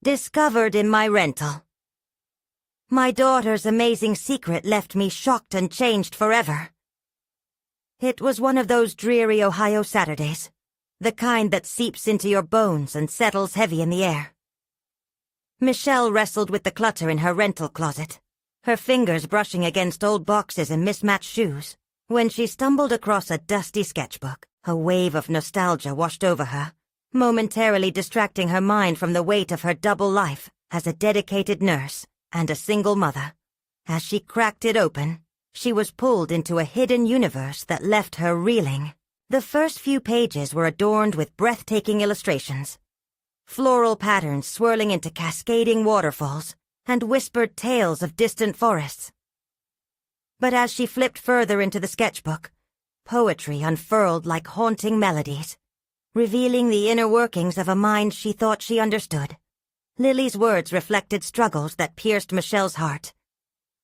Discovered in my rental. My daughter's amazing secret left me shocked and changed forever. It was one of those dreary Ohio Saturdays, the kind that seeps into your bones and settles heavy in the air. Michelle wrestled with the clutter in her rental closet, her fingers brushing against old boxes and mismatched shoes, when she stumbled across a dusty sketchbook. A wave of nostalgia washed over her, momentarily distracting her mind from the weight of her double life as a dedicated nurse and a single mother. As she cracked it open, she was pulled into a hidden universe that left her reeling. The first few pages were adorned with breathtaking illustrations, floral patterns swirling into cascading waterfalls and whispered tales of distant forests. But as she flipped further into the sketchbook, poetry unfurled like haunting melodies, revealing the inner workings of a mind she thought she understood. Lily's words reflected struggles that pierced Michelle's heart,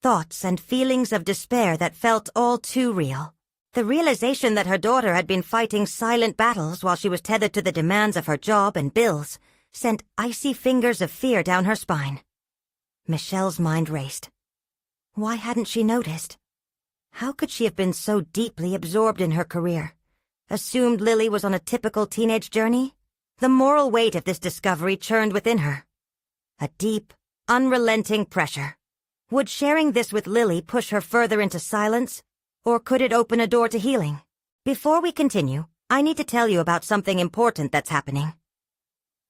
thoughts and feelings of despair that felt all too real. The realization that her daughter had been fighting silent battles while she was tethered to the demands of her job and bills sent icy fingers of fear down her spine. Michelle's mind raced. Why hadn't she noticed? How could she have been so deeply absorbed in her career? Assumed Lily was on a typical teenage journey? The moral weight of this discovery churned within her. A deep, unrelenting pressure. Would sharing this with Lily push her further into silence, or could it open a door to healing? Before we continue, I need to tell you about something important that's happening.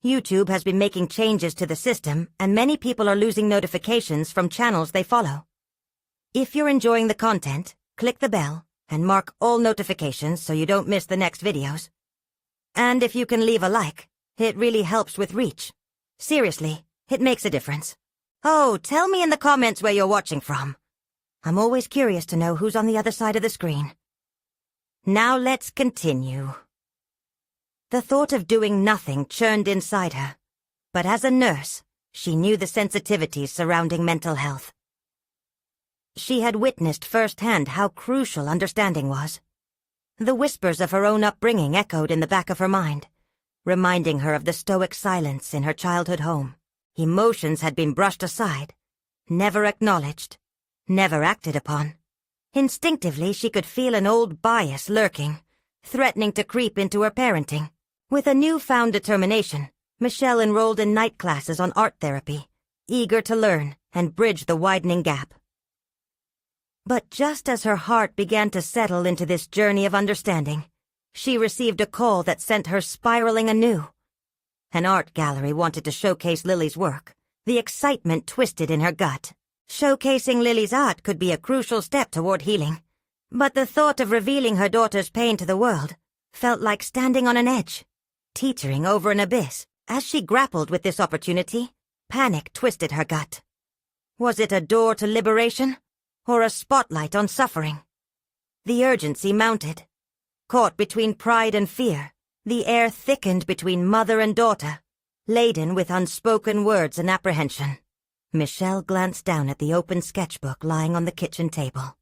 YouTube has been making changes to the system, and many people are losing notifications from channels they follow. If you're enjoying the content, click the bell and mark all notifications so you don't miss the next videos. And if you can leave a like, it really helps with reach. Seriously, it makes a difference. Oh, tell me in the comments where you're watching from. I'm always curious to know who's on the other side of the screen. Now let's continue. The thought of doing nothing churned inside her, but as a nurse, she knew the sensitivities surrounding mental health. She had witnessed firsthand how crucial understanding was. The whispers of her own upbringing echoed in the back of her mind, reminding her of the stoic silence in her childhood home. Emotions had been brushed aside, never acknowledged, never acted upon. Instinctively, she could feel an old bias lurking, threatening to creep into her parenting. With a newfound determination, Michelle enrolled in night classes on art therapy, eager to learn and bridge the widening gap. But just as her heart began to settle into this journey of understanding, she received a call that sent her spiraling anew. An art gallery wanted to showcase Lily's work. The excitement twisted in her gut. Showcasing Lily's art could be a crucial step toward healing. But the thought of revealing her daughter's pain to the world felt like standing on an edge, teetering over an abyss. As she grappled with this opportunity, panic twisted her gut. Was it a door to liberation, or a spotlight on suffering? The urgency mounted. Caught between pride and fear, the air thickened between mother and daughter, laden with unspoken words and apprehension. Michelle glanced down at the open sketchbook lying on the kitchen table,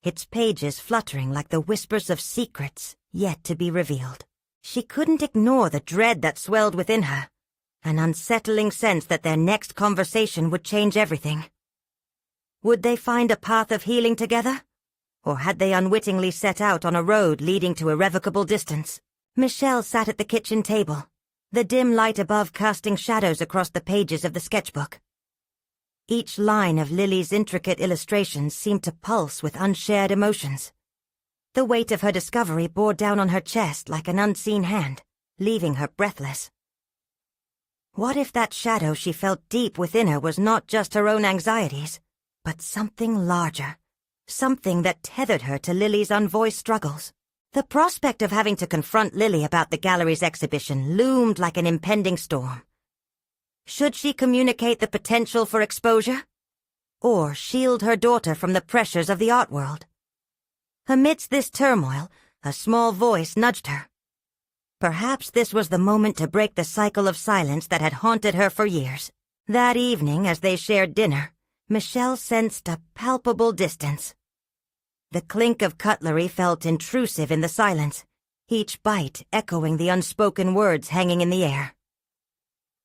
its pages fluttering like the whispers of secrets yet to be revealed. She couldn't ignore the dread that swelled within her, an unsettling sense that their next conversation would change everything. Would they find a path of healing together? Or had they unwittingly set out on a road leading to irrevocable distance? Michelle sat at the kitchen table, the dim light above casting shadows across the pages of the sketchbook. Each line of Lily's intricate illustrations seemed to pulse with unshared emotions. The weight of her discovery bore down on her chest like an unseen hand, leaving her breathless. What if that shadow she felt deep within her was not just her own anxieties, but something larger, something that tethered her to Lily's unvoiced struggles? The prospect of having to confront Lily about the gallery's exhibition loomed like an impending storm. Should she communicate the potential for exposure? Or shield her daughter from the pressures of the art world? Amidst this turmoil, a small voice nudged her. Perhaps this was the moment to break the cycle of silence that had haunted her for years. That evening, as they shared dinner, Michelle sensed a palpable distance. The clink of cutlery felt intrusive in the silence, each bite echoing the unspoken words hanging in the air.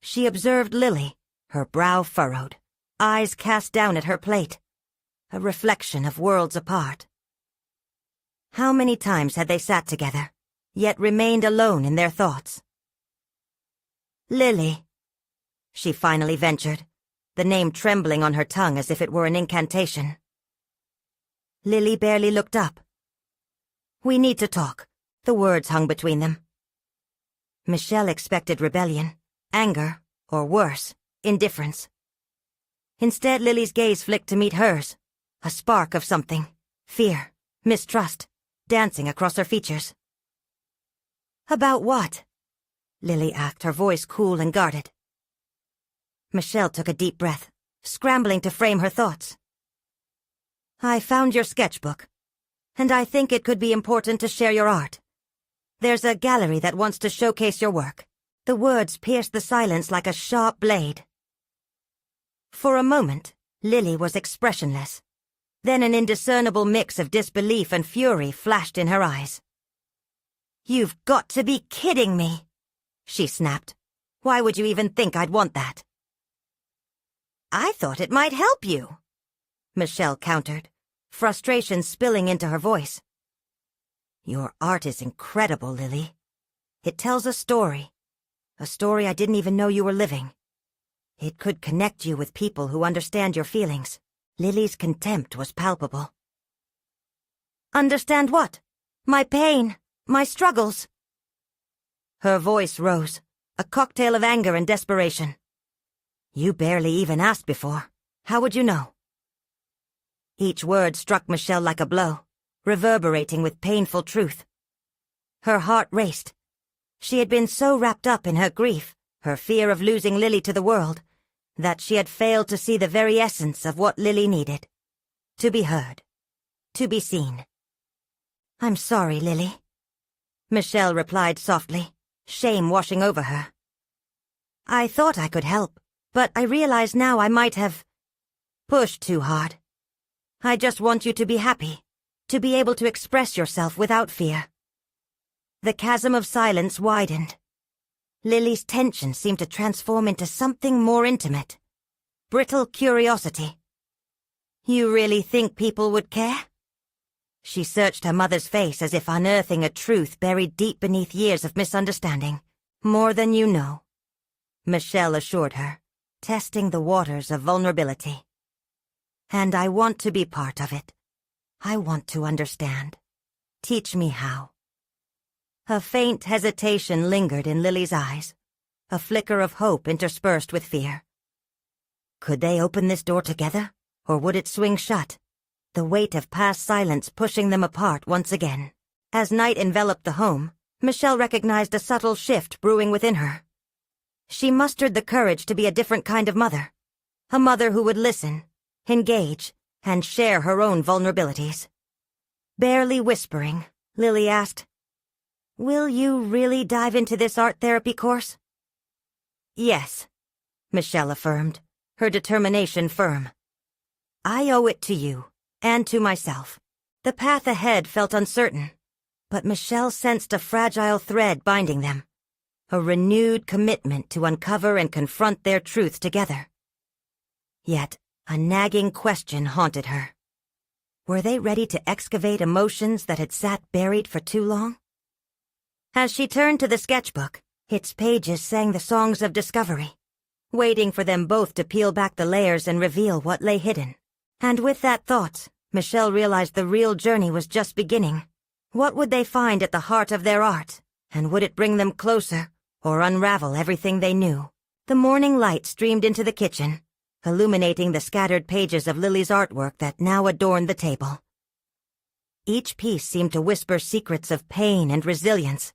She observed Lily, her brow furrowed, eyes cast down at her plate, a reflection of worlds apart. How many times had they sat together, yet remained alone in their thoughts? "Lily," she finally ventured, the name trembling on her tongue as if it were an incantation. Lily barely looked up. "We need to talk." The words hung between them. Michelle expected rebellion, anger, or worse, indifference. Instead, Lily's gaze flicked to meet hers, a spark of something, fear, mistrust, dancing across her features. "About what?" Lily asked, her voice cool and guarded. Michelle took a deep breath, scrambling to frame her thoughts. "I found your sketchbook, and I think it could be important to share your art. There's a gallery that wants to showcase your work." The words pierced the silence like a sharp blade. For a moment, Lily was expressionless. Then an indiscernible mix of disbelief and fury flashed in her eyes. "You've got to be kidding me," she snapped. "Why would you even think I'd want that?" "I thought it might help you," Michelle countered, frustration spilling into her voice. "Your art is incredible, Lily. It tells a story I didn't even know you were living. It could connect you with people who understand your feelings." Lily's contempt was palpable. "Understand what? My pain, my struggles." Her voice rose, a cocktail of anger and desperation. "You barely even asked before. How would you know?" Each word struck Michelle like a blow, reverberating with painful truth. Her heart raced. She had been so wrapped up in her grief, her fear of losing Lily to the world, that she had failed to see the very essence of what Lily needed. To be heard. To be seen. "I'm sorry, Lily," Michelle replied softly, shame washing over her. "I thought I could help, but I realize now I might have pushed too hard. I just want you to be happy, to be able to express yourself without fear." The chasm of silence widened. Lily's tension seemed to transform into something more intimate. Brittle curiosity. "You really think people would care?" She searched her mother's face as if unearthing a truth buried deep beneath years of misunderstanding. "More than you know," Michelle assured her, testing the waters of vulnerability. "And I want to be part of it. I want to understand. Teach me how." A faint hesitation lingered in Lily's eyes, a flicker of hope interspersed with fear. Could they open this door together, or would it swing shut, the weight of past silence pushing them apart once again? As night enveloped the home, Michelle recognized a subtle shift brewing within her. She mustered the courage to be a different kind of mother, a mother who would listen, engage, and share her own vulnerabilities. Barely whispering, Lily asked, "Will you really dive into this art therapy course?" "Yes," Michelle affirmed, her determination firm. "I owe it to you, and to myself." The path ahead felt uncertain, but Michelle sensed a fragile thread binding them, a renewed commitment to uncover and confront their truth together. Yet, a nagging question haunted her. Were they ready to excavate emotions that had sat buried for too long? As she turned to the sketchbook, its pages sang the songs of discovery, waiting for them both to peel back the layers and reveal what lay hidden. And with that thought, Michelle realized the real journey was just beginning. What would they find at the heart of their art, and would it bring them closer, or unravel everything they knew? The morning light streamed into the kitchen, illuminating the scattered pages of Lily's artwork that now adorned the table. Each piece seemed to whisper secrets of pain and resilience,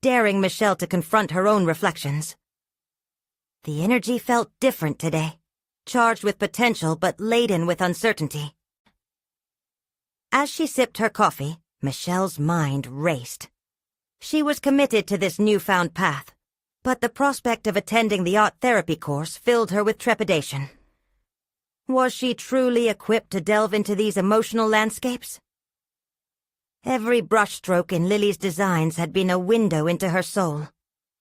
daring Michelle to confront her own reflections. The energy felt different today, charged with potential but laden with uncertainty. As she sipped her coffee, Michelle's mind raced. She was committed to this newfound path, but the prospect of attending the art therapy course filled her with trepidation. Was she truly equipped to delve into these emotional landscapes? Every brushstroke in Lily's designs had been a window into her soul,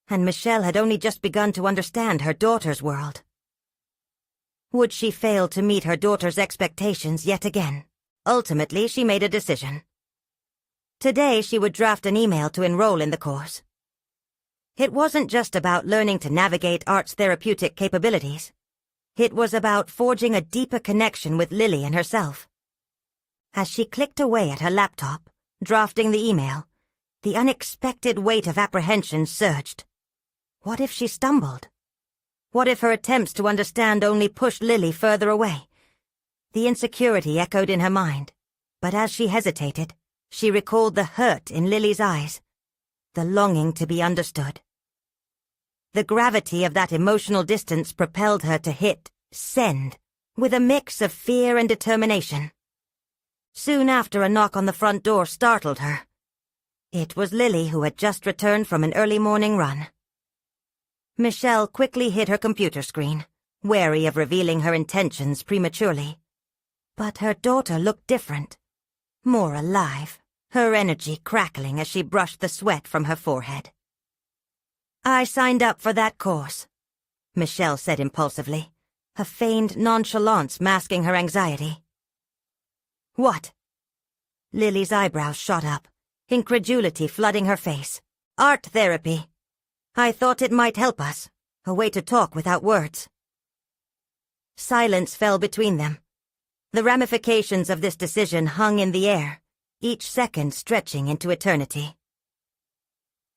and Michelle had only just begun to understand her daughter's world. Would she fail to meet her daughter's expectations yet again? Ultimately, she made a decision. Today, she would draft an email to enroll in the course. It wasn't just about learning to navigate art's therapeutic capabilities. It was about forging a deeper connection with Lily and herself. As she clicked away at her laptop, drafting the email, the unexpected weight of apprehension surged. What if she stumbled? What if her attempts to understand only pushed Lily further away? The insecurity echoed in her mind, but as she hesitated, she recalled the hurt in Lily's eyes, the longing to be understood. The gravity of that emotional distance propelled her to hit send with a mix of fear and determination. Soon after, a knock on the front door startled her. It was Lily, who had just returned from an early morning run. Michelle quickly hid her computer screen, wary of revealing her intentions prematurely. But her daughter looked different, more alive, her energy crackling as she brushed the sweat from her forehead. "I signed up for that course," Michelle said impulsively, a feigned nonchalance masking her anxiety. "What?" Lily's eyebrows shot up, incredulity flooding her face. "Art therapy. I thought it might help us, a way to talk without words." Silence fell between them. The ramifications of this decision hung in the air, each second stretching into eternity.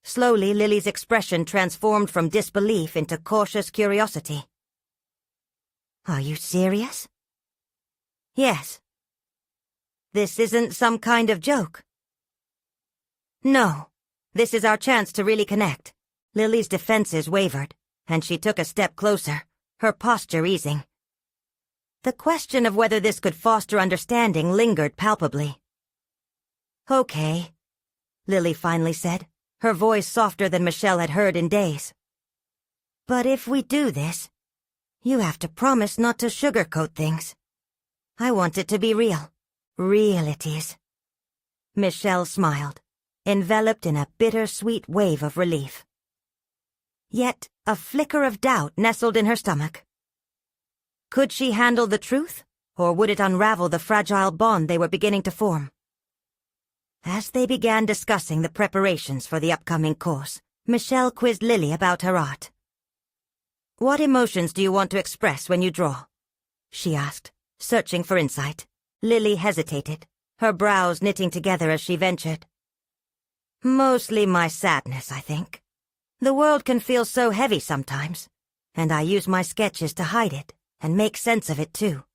Slowly, Lily's expression transformed from disbelief into cautious curiosity. "Are you serious?" "Yes." "This isn't some kind of joke?" "No. This is our chance to really connect." Lily's defenses wavered, and she took a step closer, her posture easing. The question of whether this could foster understanding lingered palpably. "Okay," Lily finally said, her voice softer than Michelle had heard in days. "But if we do this, you have to promise not to sugarcoat things. I want it to be real. Real it is." Michelle smiled, enveloped in a bittersweet wave of relief. Yet a flicker of doubt nestled in her stomach. Could she handle the truth, or would it unravel the fragile bond they were beginning to form? As they began discussing the preparations for the upcoming course, Michelle quizzed Lily about her art. "What emotions do you want to express when you draw?" she asked, searching for insight. Lily hesitated, her brows knitting together as she ventured. "Mostly my sadness, I think. The world can feel so heavy sometimes, and I use my sketches to hide it and make sense of it too."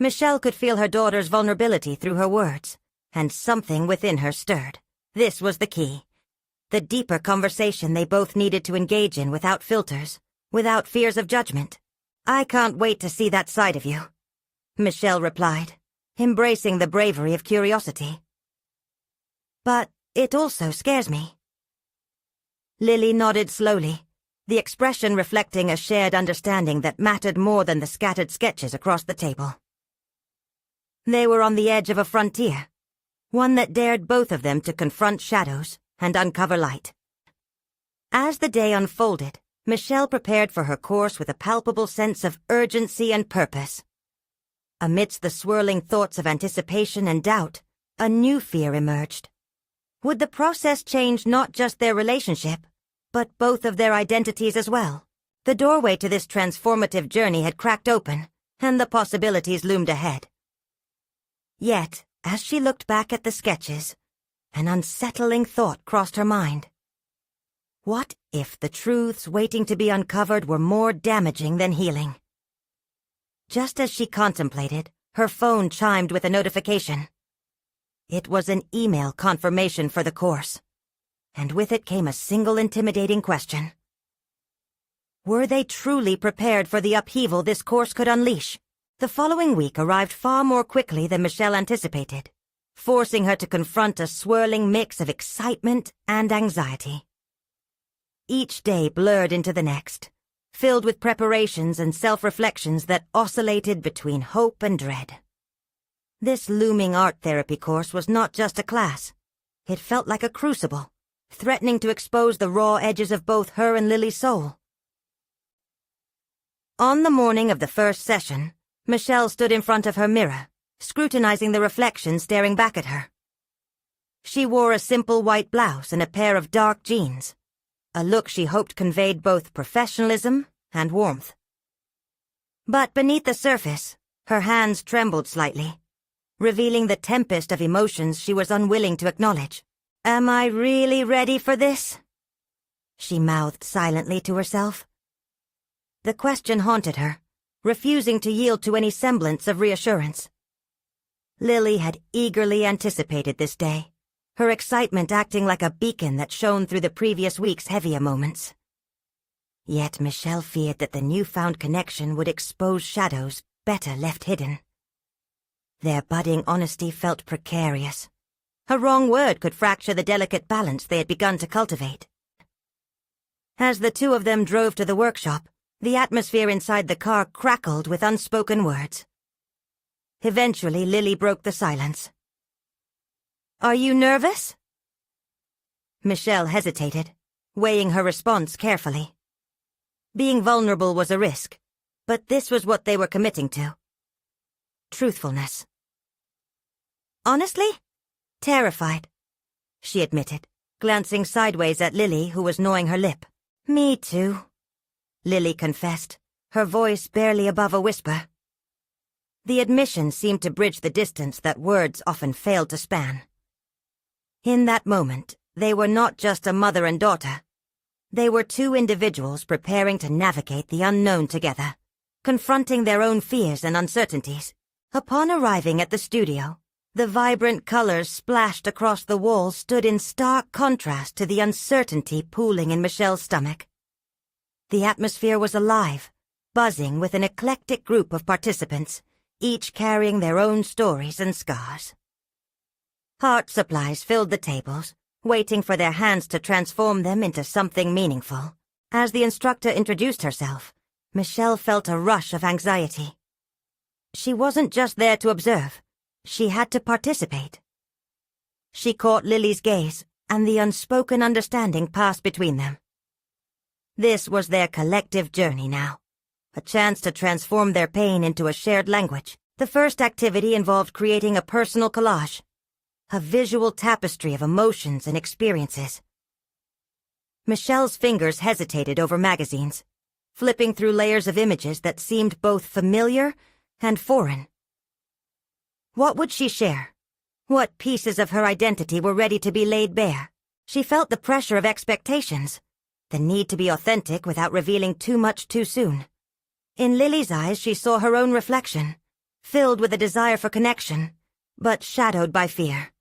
Michelle could feel her daughter's vulnerability through her words, and something within her stirred. This was the key. The deeper conversation they both needed to engage in without filters, without fears of judgment. "I can't wait to see that side of you," Michelle replied, embracing the bravery of curiosity. "But it also scares me." Lily nodded slowly, the expression reflecting a shared understanding that mattered more than the scattered sketches across the table. They were on the edge of a frontier, one that dared both of them to confront shadows and uncover light. As the day unfolded, Michelle prepared for her course with a palpable sense of urgency and purpose. Amidst the swirling thoughts of anticipation and doubt, a new fear emerged. Would the process change not just their relationship, but both of their identities as well? The doorway to this transformative journey had cracked open, and the possibilities loomed ahead. Yet, as she looked back at the sketches, an unsettling thought crossed her mind. What if the truths waiting to be uncovered were more damaging than healing? Just as she contemplated, her phone chimed with a notification. It was an email confirmation for the course, and with it came a single intimidating question. Were they truly prepared for the upheaval this course could unleash? The following week arrived far more quickly than Michelle anticipated, forcing her to confront a swirling mix of excitement and anxiety. Each day blurred into the next, filled with preparations and self-reflections that oscillated between hope and dread. This looming art therapy course was not just a class. It felt like a crucible, threatening to expose the raw edges of both her and Lily's soul. On the morning of the first session, Michelle stood in front of her mirror, scrutinizing the reflection staring back at her. She wore a simple white blouse and a pair of dark jeans, a look she hoped conveyed both professionalism and warmth. But beneath the surface, her hands trembled slightly, revealing the tempest of emotions she was unwilling to acknowledge. "Am I really ready for this?" she mouthed silently to herself. The question haunted her, refusing to yield to any semblance of reassurance. Lily had eagerly anticipated this day, her excitement acting like a beacon that shone through the previous week's heavier moments. Yet Michelle feared that the newfound connection would expose shadows better left hidden. Their budding honesty felt precarious. A wrong word could fracture the delicate balance they had begun to cultivate. As the two of them drove to the workshop, the atmosphere inside the car crackled with unspoken words. Eventually, Lily broke the silence. "Are you nervous?" Michelle hesitated, weighing her response carefully. Being vulnerable was a risk, but this was what they were committing to. Truthfulness. "Honestly? Terrified," she admitted, glancing sideways at Lily, who was gnawing her lip. "Me too," Lily confessed, her voice barely above a whisper. The admission seemed to bridge the distance that words often failed to span. In that moment, they were not just a mother and daughter. They were two individuals preparing to navigate the unknown together, confronting their own fears and uncertainties. Upon arriving at the studio, the vibrant colors splashed across the walls stood in stark contrast to the uncertainty pooling in Michelle's stomach. The atmosphere was alive, buzzing with an eclectic group of participants, each carrying their own stories and scars. Art supplies filled the tables, waiting for their hands to transform them into something meaningful. As the instructor introduced herself, Michelle felt a rush of anxiety. She wasn't just there to observe, she had to participate. She caught Lily's gaze, and the unspoken understanding passed between them. This was their collective journey now, a chance to transform their pain into a shared language. The first activity involved creating a personal collage, a visual tapestry of emotions and experiences. Michelle's fingers hesitated over magazines, flipping through layers of images that seemed both familiar and foreign. What would she share? What pieces of her identity were ready to be laid bare? She felt the pressure of expectations, the need to be authentic without revealing too much too soon. In Lily's eyes, she saw her own reflection, filled with a desire for connection, but shadowed by fear.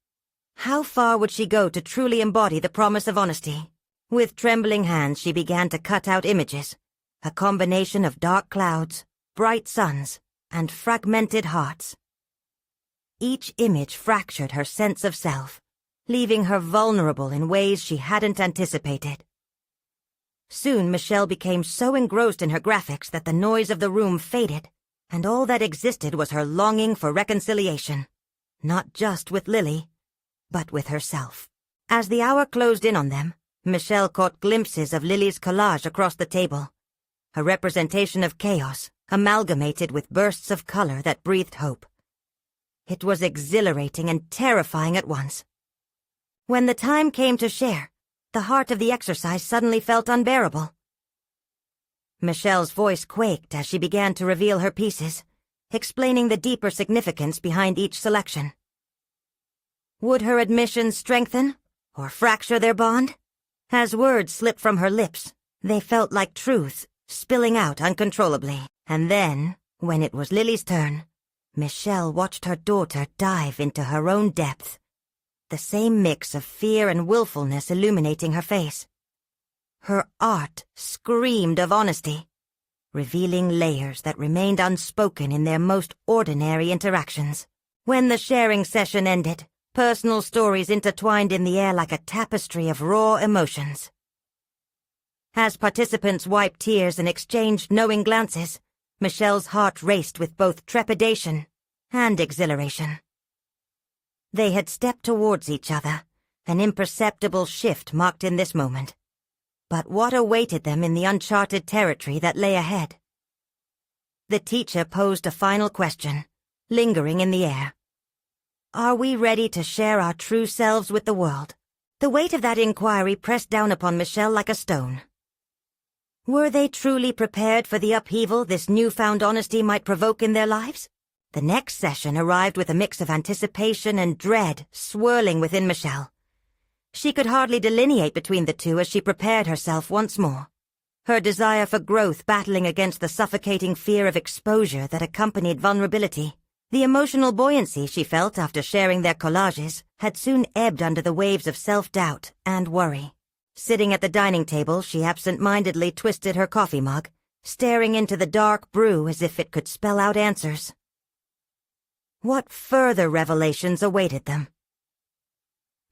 How far would she go to truly embody the promise of honesty? With trembling hands, she began to cut out images, a combination of dark clouds, bright suns, and fragmented hearts. Each image fractured her sense of self, leaving her vulnerable in ways she hadn't anticipated. Soon Michelle became so engrossed in her graphics that the noise of the room faded, and all that existed was her longing for reconciliation, not just with Lily, but with herself. As the hour closed in on them, Michelle caught glimpses of Lily's collage across the table, a representation of chaos amalgamated with bursts of color that breathed hope. It was exhilarating and terrifying at once. When the time came to share, the heart of the exercise suddenly felt unbearable. Michelle's voice quaked as she began to reveal her pieces, explaining the deeper significance behind each selection. Would her admission strengthen or fracture their bond? As words slipped from her lips, they felt like truths spilling out uncontrollably. And then, when it was Lily's turn, Michelle watched her daughter dive into her own depth, the same mix of fear and willfulness illuminating her face. Her art screamed of honesty, revealing layers that remained unspoken in their most ordinary interactions. When the sharing session ended, personal stories intertwined in the air like a tapestry of raw emotions. As participants wiped tears and exchanged knowing glances, Michelle's heart raced with both trepidation and exhilaration. They had stepped towards each other, an imperceptible shift marked in this moment. But what awaited them in the uncharted territory that lay ahead? the teacher posed a final question, lingering in the air. Are we ready to share our true selves with the world? The weight of that inquiry pressed down upon Michelle like a stone. Were they truly prepared for the upheaval this newfound honesty might provoke in their lives? The next session arrived with a mix of anticipation and dread swirling within Michelle. She could hardly delineate between the two as she prepared herself once more, her desire for growth battling against the suffocating fear of exposure that accompanied vulnerability. The emotional buoyancy she felt after sharing their collages had soon ebbed under the waves of self-doubt and worry. Sitting at the dining table, she absent-mindedly twisted her coffee mug, staring into the dark brew as if it could spell out answers. What further revelations awaited them?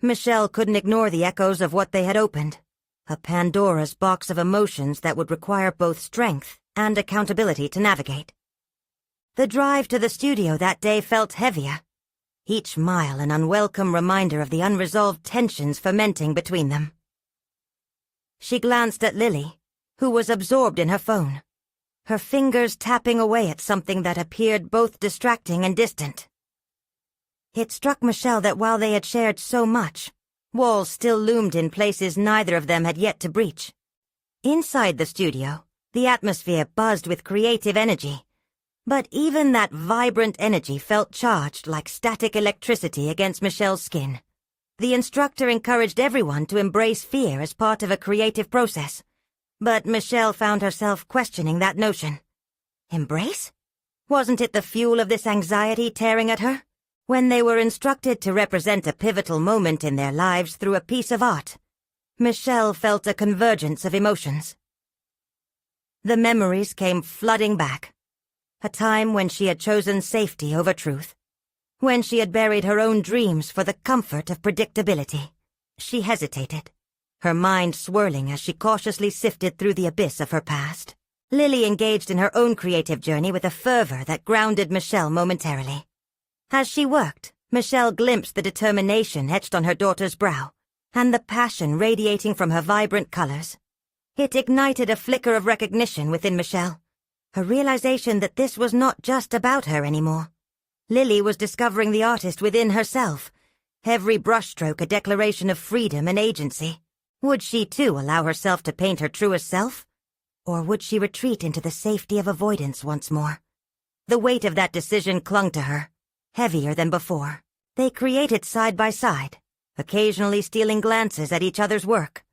Michelle couldn't ignore the echoes of what they had opened, a Pandora's box of emotions that would require both strength and accountability to navigate. The drive to the studio that day felt heavier, each mile an unwelcome reminder of the unresolved tensions fermenting between them. She glanced at Lily, who was absorbed in her phone, her fingers tapping away at something that appeared both distracting and distant. It struck Michelle that while they had shared so much, walls still loomed in places neither of them had yet to breach. Inside the studio, the atmosphere buzzed with creative energy, but even that vibrant energy felt charged like static electricity against Michelle's skin. The instructor encouraged everyone to embrace fear as part of a creative process, but Michelle found herself questioning that notion. Embrace? Wasn't it the fuel of this anxiety tearing at her? When they were instructed to represent a pivotal moment in their lives through a piece of art, Michelle felt a convergence of emotions. The memories came flooding back. A time when she had chosen safety over truth, when she had buried her own dreams for the comfort of predictability. She hesitated, her mind swirling as she cautiously sifted through the abyss of her past. Lily engaged in her own creative journey with a fervor that grounded Michelle momentarily. As she worked, Michelle glimpsed the determination etched on her daughter's brow, and the passion radiating from her vibrant colors. It ignited a flicker of recognition within Michelle, a realization that this was not just about her anymore. Lily was discovering the artist within herself, every brushstroke a declaration of freedom and agency. Would she too allow herself to paint her truest self? Or would she retreat into the safety of avoidance once more? The weight of that decision clung to her, heavier than before. They created side by side, occasionally stealing glances at each other's work.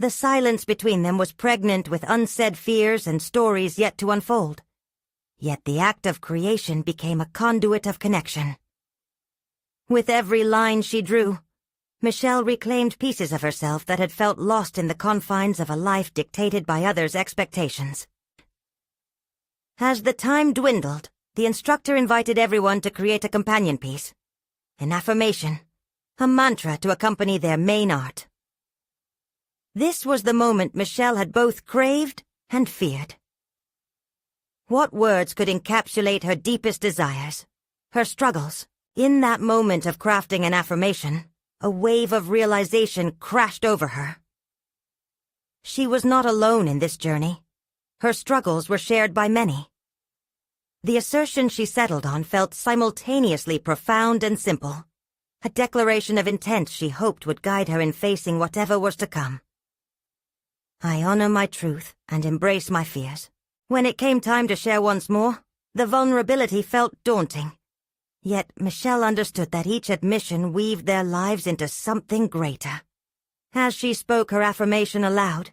The silence between them was pregnant with unsaid fears and stories yet to unfold. Yet the act of creation became a conduit of connection. With every line she drew, Michelle reclaimed pieces of herself that had felt lost in the confines of a life dictated by others' expectations. As the time dwindled, the instructor invited everyone to create a companion piece, an affirmation, a mantra to accompany their main art. This was the moment Michelle had both craved and feared. What words could encapsulate her deepest desires, her struggles? In that moment of crafting an affirmation, a wave of realization crashed over her. She was not alone in this journey. Her struggles were shared by many. The assertion she settled on felt simultaneously profound and simple, a declaration of intent she hoped would guide her in facing whatever was to come. I honor my truth and embrace my fears. When it came time to share once more, the vulnerability felt daunting. Yet Michelle understood that each admission weaved their lives into something greater. As she spoke her affirmation aloud,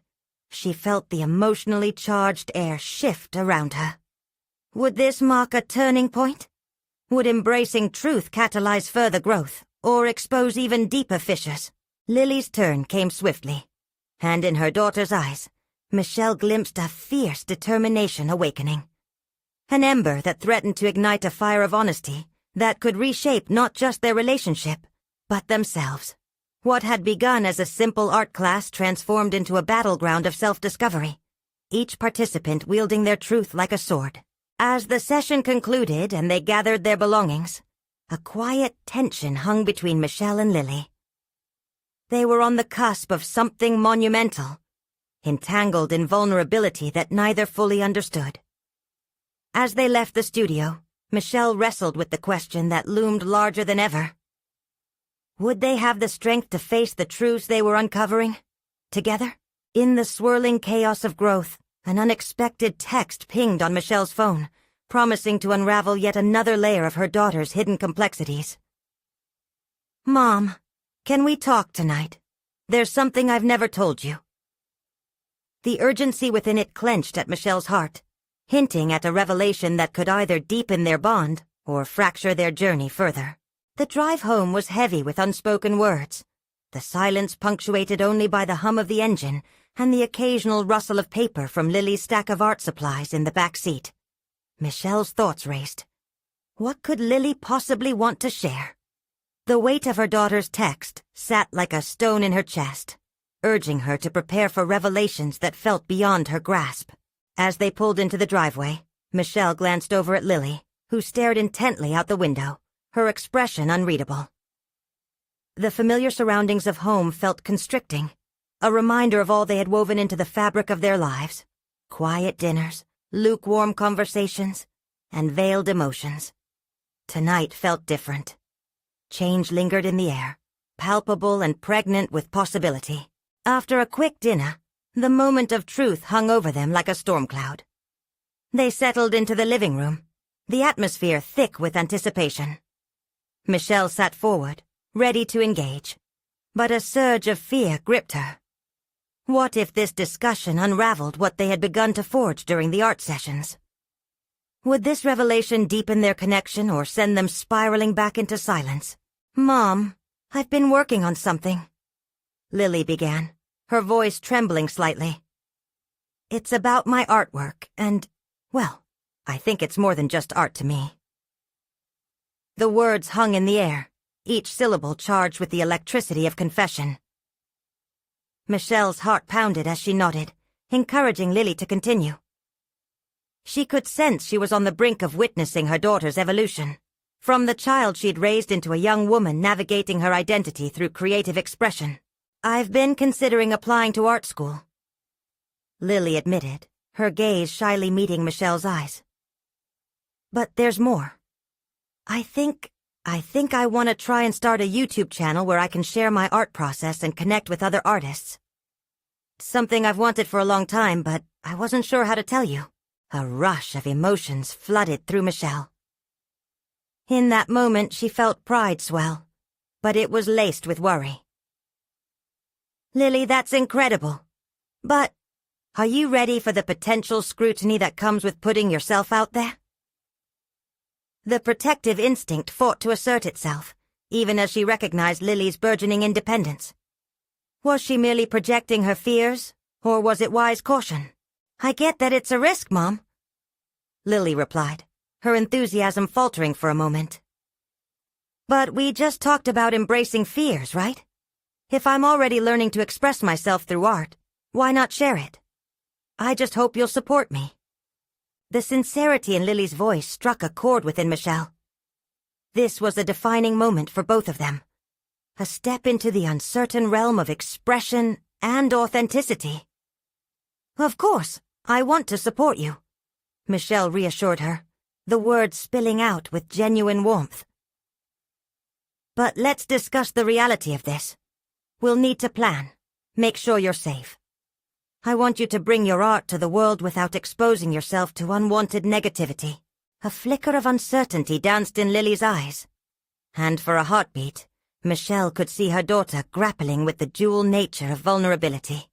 she felt the emotionally charged air shift around her. Would this mark a turning point? Would embracing truth catalyze further growth, or expose even deeper fissures? Lily's turn came swiftly, and in her daughter's eyes, Michelle glimpsed a fierce determination awakening. An ember that threatened to ignite a fire of honesty that could reshape not just their relationship, but themselves. What had begun as a simple art class transformed into a battleground of self-discovery, each participant wielding their truth like a sword. As the session concluded and they gathered their belongings, a quiet tension hung between Michelle and Lily. They were on the cusp of something monumental, entangled in vulnerability that neither fully understood. As they left the studio, Michelle wrestled with the question that loomed larger than ever. Would they have the strength to face the truths they were uncovering? Together? In the swirling chaos of growth, an unexpected text pinged on Michelle's phone, promising to unravel yet another layer of her daughter's hidden complexities. "Mom, can we talk tonight? There's something I've never told you." The urgency within it clenched at Michelle's heart, hinting at a revelation that could either deepen their bond or fracture their journey further. The drive home was heavy with unspoken words, the silence punctuated only by the hum of the engine and the occasional rustle of paper from Lily's stack of art supplies in the back seat. Michelle's thoughts raced. What could Lily possibly want to share? The weight of her daughter's text sat like a stone in her chest, urging her to prepare for revelations that felt beyond her grasp. As they pulled into the driveway, Michelle glanced over at Lily, who stared intently out the window, her expression unreadable. The familiar surroundings of home felt constricting, a reminder of all they had woven into the fabric of their lives: quiet dinners, lukewarm conversations, and veiled emotions. Tonight felt different. Change lingered in the air, palpable and pregnant with possibility. After a quick dinner, the moment of truth hung over them like a storm cloud. They settled into the living room, the atmosphere thick with anticipation. Michelle sat forward, ready to engage, but a surge of fear gripped her. What if this discussion unraveled what they had begun to forge during the art sessions? Would this revelation deepen their connection or send them spiraling back into silence? "Mom, I've been working on something," Lily began, her voice trembling slightly. "It's about my artwork, and, well, I think it's more than just art to me." The words hung in the air, each syllable charged with the electricity of confession. Michelle's heart pounded as she nodded, encouraging Lily to continue. She could sense she was on the brink of witnessing her daughter's evolution, from the child she'd raised into a young woman navigating her identity through creative expression. "I've been considering applying to art school," Lily admitted, her gaze shyly meeting Michelle's eyes. "But there's more. I think I want to try and start a YouTube channel where I can share my art process and connect with other artists. Something I've wanted for a long time, but I wasn't sure how to tell you." A rush of emotions flooded through Michelle. In that moment, she felt pride swell, but it was laced with worry. "Lily, that's incredible. But are you ready for the potential scrutiny that comes with putting yourself out there?" The protective instinct fought to assert itself, even as she recognized Lily's burgeoning independence. Was she merely projecting her fears, or was it wise caution? "I get that it's a risk, Mom," Lily replied, her enthusiasm faltering for a moment. "But we just talked about embracing fears, right? If I'm already learning to express myself through art, why not share it? I just hope you'll support me." The sincerity in Lily's voice struck a chord within Michelle. This was a defining moment for both of them, a step into the uncertain realm of expression and authenticity. "Of course, I want to support you," Michelle reassured her, the words spilling out with genuine warmth. "But let's discuss the reality of this. We'll need to plan. Make sure you're safe. I want you to bring your art to the world without exposing yourself to unwanted negativity." A flicker of uncertainty danced in Lily's eyes, and for a heartbeat, Michelle could see her daughter grappling with the dual nature of vulnerability,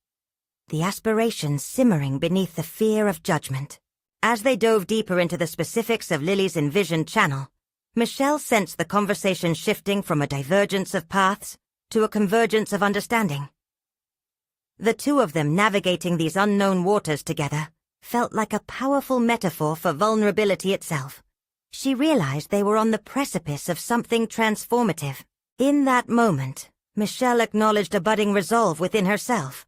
the aspiration simmering beneath the fear of judgment. As they dove deeper into the specifics of Lily's envisioned channel, Michelle sensed the conversation shifting from a divergence of paths to a convergence of understanding. The two of them navigating these unknown waters together felt like a powerful metaphor for vulnerability itself. She realized they were on the precipice of something transformative. In that moment, Michelle acknowledged a budding resolve within herself.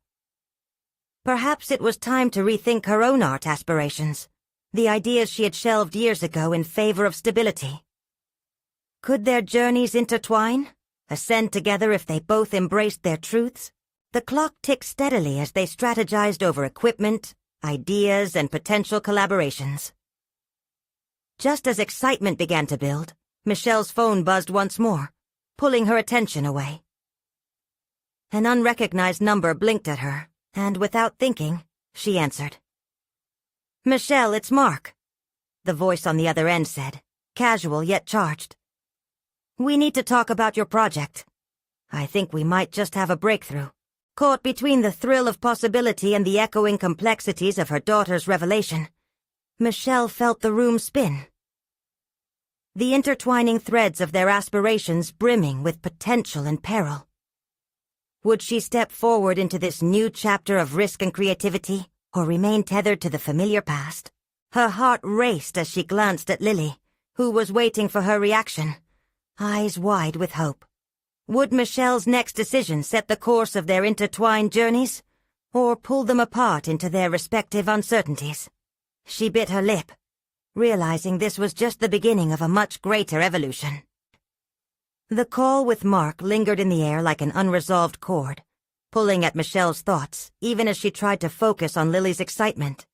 Perhaps it was time to rethink her own art aspirations, the ideas she had shelved years ago in favor of stability. Could their journeys intertwine, ascend together if they both embraced their truths? The clock ticked steadily as they strategized over equipment, ideas, and potential collaborations. Just as excitement began to build, Michelle's phone buzzed once more, pulling her attention away. An unrecognized number blinked at her, and without thinking, she answered. "Michelle, it's Mark," the voice on the other end said, casual yet charged. "We need to talk about your project. I think we might just have a breakthrough." Caught between the thrill of possibility and the echoing complexities of her daughter's revelation, Michelle felt the room spin. The intertwining threads of their aspirations brimming with potential and peril. Would she step forward into this new chapter of risk and creativity, or remain tethered to the familiar past? Her heart raced as she glanced at Lily, who was waiting for her reaction, eyes wide with hope. Would Michelle's next decision set the course of their intertwined journeys, or pull them apart into their respective uncertainties? She bit her lip, realizing this was just the beginning of a much greater evolution. The call with Mark lingered in the air like an unresolved chord, pulling at Michelle's thoughts even as she tried to focus on Lily's excitement.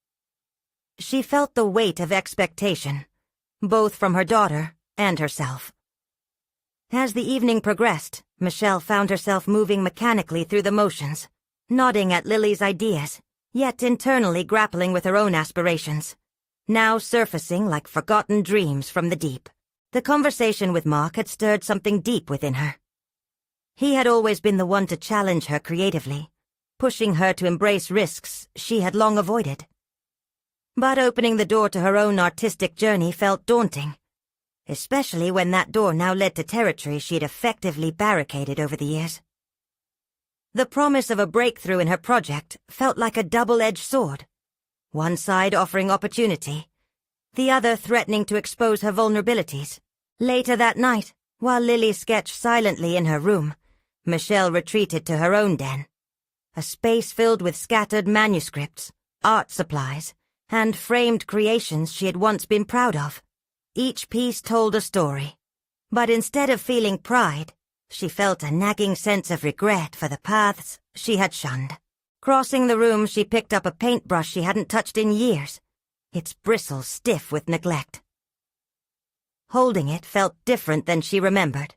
She felt the weight of expectation, both from her daughter and herself. As the evening progressed, Michelle found herself moving mechanically through the motions, nodding at Lily's ideas, yet internally grappling with her own aspirations, now surfacing like forgotten dreams from the deep. The conversation with Mark had stirred something deep within her. He had always been the one to challenge her creatively, pushing her to embrace risks she had long avoided. But opening the door to her own artistic journey felt daunting, especially when that door now led to territory she'd effectively barricaded over the years. The promise of a breakthrough in her project felt like a double-edged sword, one side offering opportunity, the other threatening to expose her vulnerabilities. Later that night, while Lily sketched silently in her room, Michelle retreated to her own den, a space filled with scattered manuscripts, art supplies, and framed creations she had once been proud of. Each piece told a story, but instead of feeling pride, she felt a nagging sense of regret for the paths she had shunned. Crossing the room, she picked up a paintbrush she hadn't touched in years, its bristles stiff with neglect. Holding it felt different than she remembered.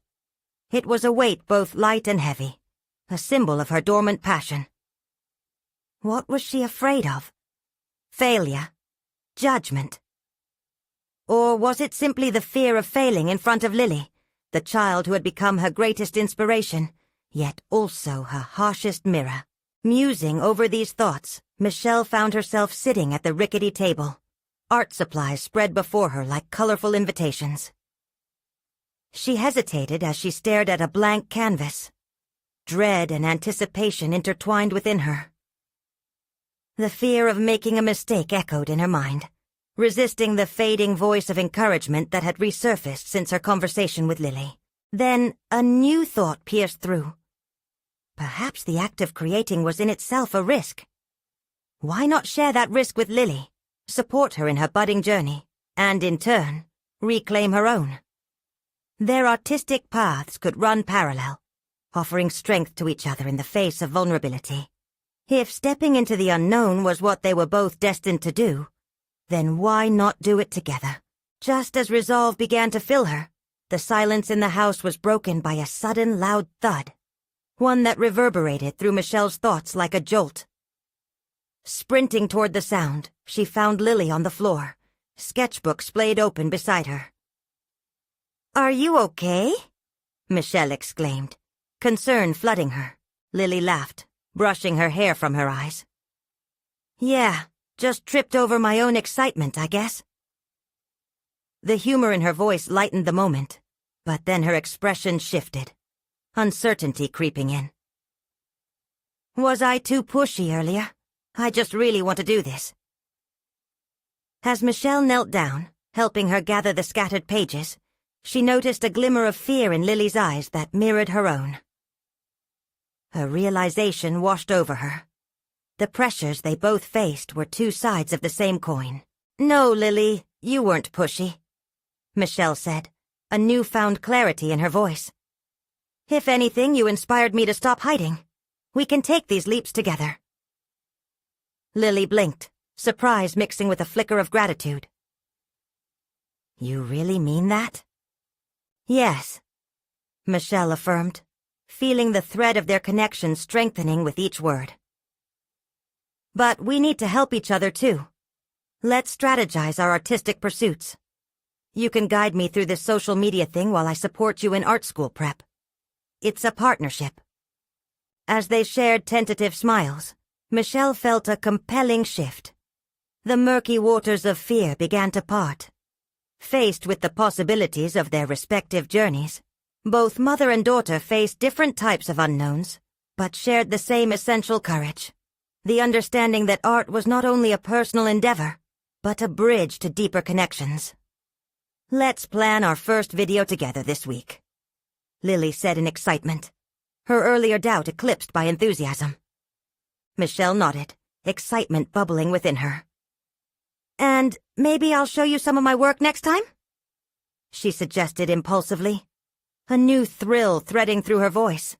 It was a weight both light and heavy, a symbol of her dormant passion. What was she afraid of? Failure? Judgment? Or was it simply the fear of failing in front of Lily, the child who had become her greatest inspiration, yet also her harshest mirror? Musing over these thoughts, Michelle found herself sitting at the rickety table, art supplies spread before her like colorful invitations. She hesitated as she stared at a blank canvas, dread and anticipation intertwined within her. The fear of making a mistake echoed in her mind, resisting the fading voice of encouragement that had resurfaced since her conversation with Lily. Then a new thought pierced through. Perhaps the act of creating was in itself a risk. Why not share that risk with Lily, support her in her budding journey, and in turn, reclaim her own? Their artistic paths could run parallel, offering strength to each other in the face of vulnerability. If stepping into the unknown was what they were both destined to do, then why not do it together? Just as resolve began to fill her, the silence in the house was broken by a sudden loud thud, one that reverberated through Michelle's thoughts like a jolt. Sprinting toward the sound, she found Lily on the floor, sketchbook splayed open beside her. "Are you okay?" Michelle exclaimed, concern flooding her. Lily laughed, brushing her hair from her eyes. "Yeah. Just tripped over my own excitement, I guess." The humor in her voice lightened the moment, but then her expression shifted, uncertainty creeping in. "Was I too pushy earlier? I just really want to do this." As Michelle knelt down, helping her gather the scattered pages, she noticed a glimmer of fear in Lily's eyes that mirrored her own. A realization washed over her. The pressures they both faced were two sides of the same coin. "No, Lily, you weren't pushy," Michelle said, a newfound clarity in her voice. "If anything, you inspired me to stop hiding. We can take these leaps together." Lily blinked, surprise mixing with a flicker of gratitude. You really mean that? Yes, Michelle affirmed, feeling the thread of their connection strengthening with each word. But we need to help each other too. Let's strategize our artistic pursuits. You can guide me through this social media thing while I support you in art school prep. It's a partnership. As they shared tentative smiles, Michelle felt a compelling shift. The murky waters of fear began to part. Faced with the possibilities of their respective journeys, both mother and daughter faced different types of unknowns, but shared the same essential courage. The understanding that art was not only a personal endeavor, but a bridge to deeper connections. Let's plan our first video together this week, Lily said in excitement, her earlier doubt eclipsed by enthusiasm. Michelle nodded, excitement bubbling within her. And maybe I'll show you some of my work next time? She suggested impulsively, a new thrill threading through her voice.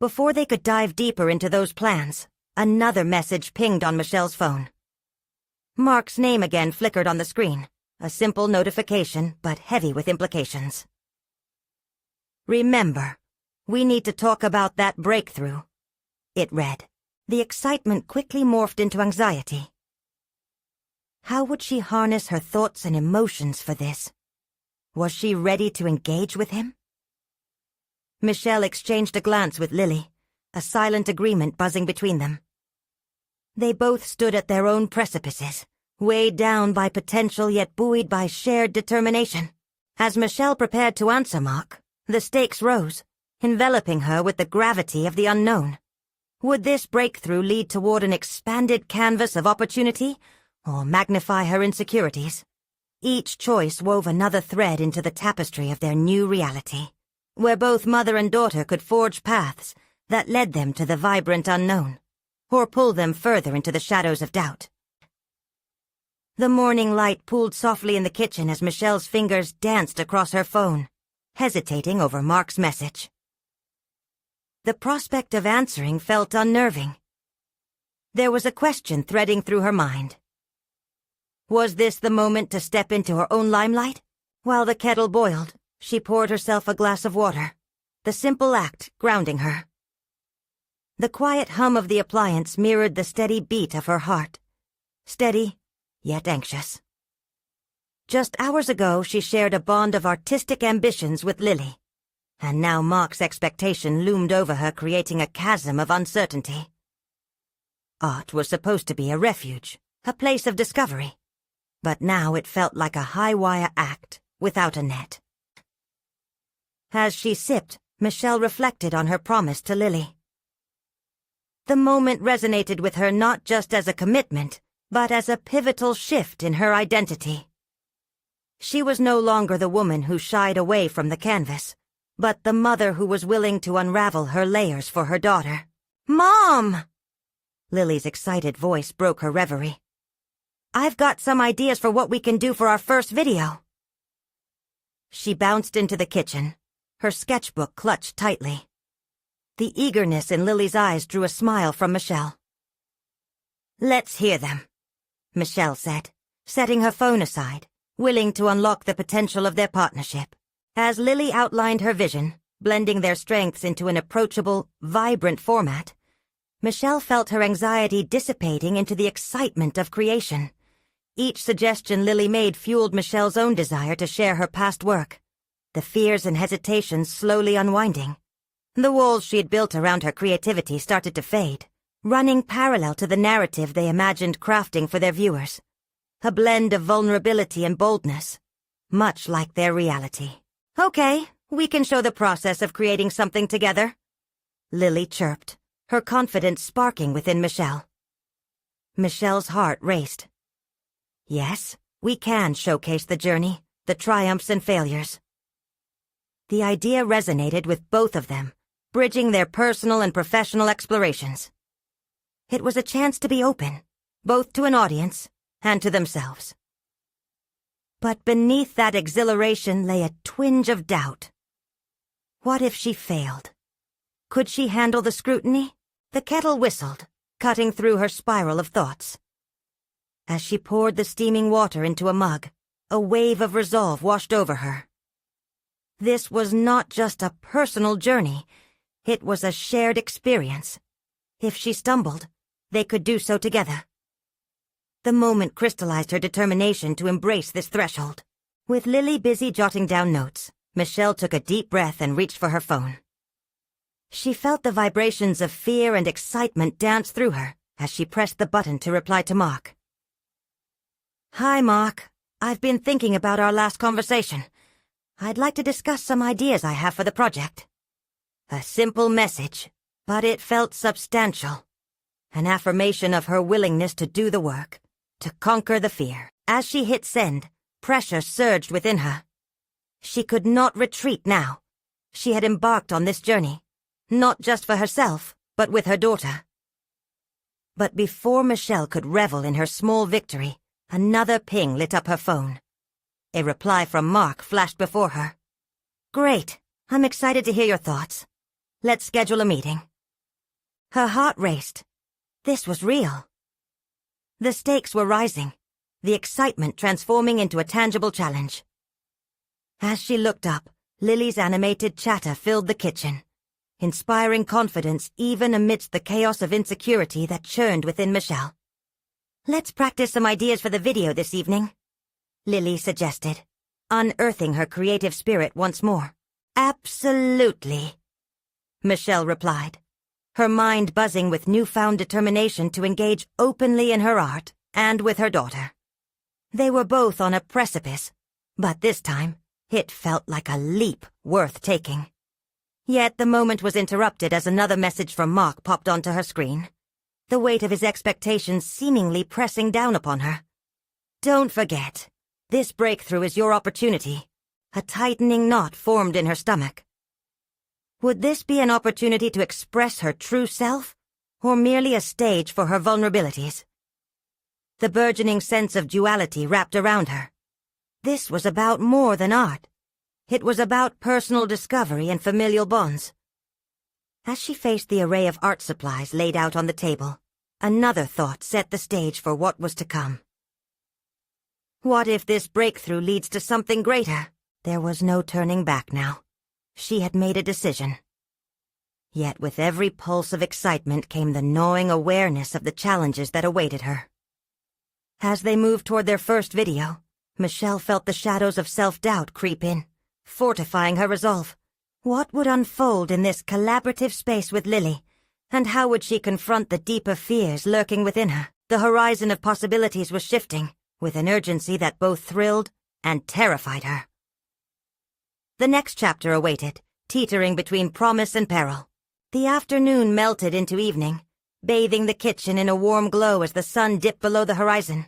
Before they could dive deeper into those plans, another message pinged on Michelle's phone. Mark's name again flickered on the screen, a simple notification but heavy with implications. Remember, we need to talk about that breakthrough, it read. The excitement quickly morphed into anxiety. How would she harness her thoughts and emotions for this? Was she ready to engage with him? Michelle exchanged a glance with Lily, a silent agreement buzzing between them. They both stood at their own precipices, weighed down by potential yet buoyed by shared determination. As Michelle prepared to answer Mark, the stakes rose, enveloping her with the gravity of the unknown. Would this breakthrough lead toward an expanded canvas of opportunity, or magnify her insecurities? Each choice wove another thread into the tapestry of their new reality, where both mother and daughter could forge paths that led them to the vibrant unknown, or pull them further into the shadows of doubt. The morning light pooled softly in the kitchen as Michelle's fingers danced across her phone, hesitating over Mark's message. The prospect of answering felt unnerving. There was a question threading through her mind. Was this the moment to step into her own limelight? While the kettle boiled, she poured herself a glass of water, the simple act grounding her. The quiet hum of the appliance mirrored the steady beat of her heart. Steady, yet anxious. Just hours ago, she shared a bond of artistic ambitions with Lily, and now Mark's expectation loomed over her, creating a chasm of uncertainty. Art was supposed to be a refuge, a place of discovery, but now it felt like a high-wire act without a net. As she sipped, Michelle reflected on her promise to Lily. The moment resonated with her not just as a commitment, but as a pivotal shift in her identity. She was no longer the woman who shied away from the canvas, but the mother who was willing to unravel her layers for her daughter. "Mom!" Lily's excited voice broke her reverie. "I've got some ideas for what we can do for our first video." She bounced into the kitchen, her sketchbook clutched tightly. The eagerness in Lily's eyes drew a smile from Michelle. "Let's hear them," Michelle said, setting her phone aside, willing to unlock the potential of their partnership. As Lily outlined her vision, blending their strengths into an approachable, vibrant format, Michelle felt her anxiety dissipating into the excitement of creation. Each suggestion Lily made fueled Michelle's own desire to share her past work, the fears and hesitations slowly unwinding. The walls she had built around her creativity started to fade, running parallel to the narrative they imagined crafting for their viewers. A blend of vulnerability and boldness, much like their reality. "Okay, we can show the process of creating something together," Lily chirped, her confidence sparking within Michelle. Michelle's heart raced. Yes, we can showcase the journey, the triumphs and failures. The idea resonated with both of them, bridging their personal and professional explorations. It was a chance to be open, both to an audience and to themselves. But beneath that exhilaration lay a twinge of doubt. What if she failed? Could she handle the scrutiny? The kettle whistled, cutting through her spiral of thoughts. As she poured the steaming water into a mug, a wave of resolve washed over her. This was not just a personal journey, it was a shared experience. If she stumbled, they could do so together. The moment crystallized her determination to embrace this threshold. With Lily busy jotting down notes, Michelle took a deep breath and reached for her phone. She felt the vibrations of fear and excitement dance through her as she pressed the button to reply to Mark. "Hi, Mark. I've been thinking about our last conversation. I'd like to discuss some ideas I have for the project." A simple message, but it felt substantial. An affirmation of her willingness to do the work, to conquer the fear. As she hit send, pressure surged within her. She could not retreat now. She had embarked on this journey, not just for herself, but with her daughter. But before Michelle could revel in her small victory, another ping lit up her phone. A reply from Mark flashed before her. "Great. I'm excited to hear your thoughts. Let's schedule a meeting." Her heart raced. This was real. The stakes were rising, the excitement transforming into a tangible challenge. As she looked up, Lily's animated chatter filled the kitchen, inspiring confidence even amidst the chaos of insecurity that churned within Michelle. "Let's practice some ideas for the video this evening," Lily suggested, unearthing her creative spirit once more. "Absolutely," Michelle replied, her mind buzzing with newfound determination to engage openly in her art and with her daughter. They were both on a precipice, but this time it felt like a leap worth taking. Yet the moment was interrupted as another message from Mark popped onto her screen, the weight of his expectations seemingly pressing down upon her. "Don't forget, this breakthrough is your opportunity." A tightening knot formed in her stomach. Would this be an opportunity to express her true self, or merely a stage for her vulnerabilities? The burgeoning sense of duality wrapped around her. This was about more than art. It was about personal discovery and familial bonds. As she faced the array of art supplies laid out on the table, another thought set the stage for what was to come. What if this breakthrough leads to something greater? There was no turning back now. She had made a decision. Yet with every pulse of excitement came the gnawing awareness of the challenges that awaited her. As they moved toward their first video, Michelle felt the shadows of self-doubt creep in, fortifying her resolve. What would unfold in this collaborative space with Lily, and how would she confront the deeper fears lurking within her? The horizon of possibilities was shifting, with an urgency that both thrilled and terrified her. The next chapter awaited, teetering between promise and peril. The afternoon melted into evening, bathing the kitchen in a warm glow as the sun dipped below the horizon.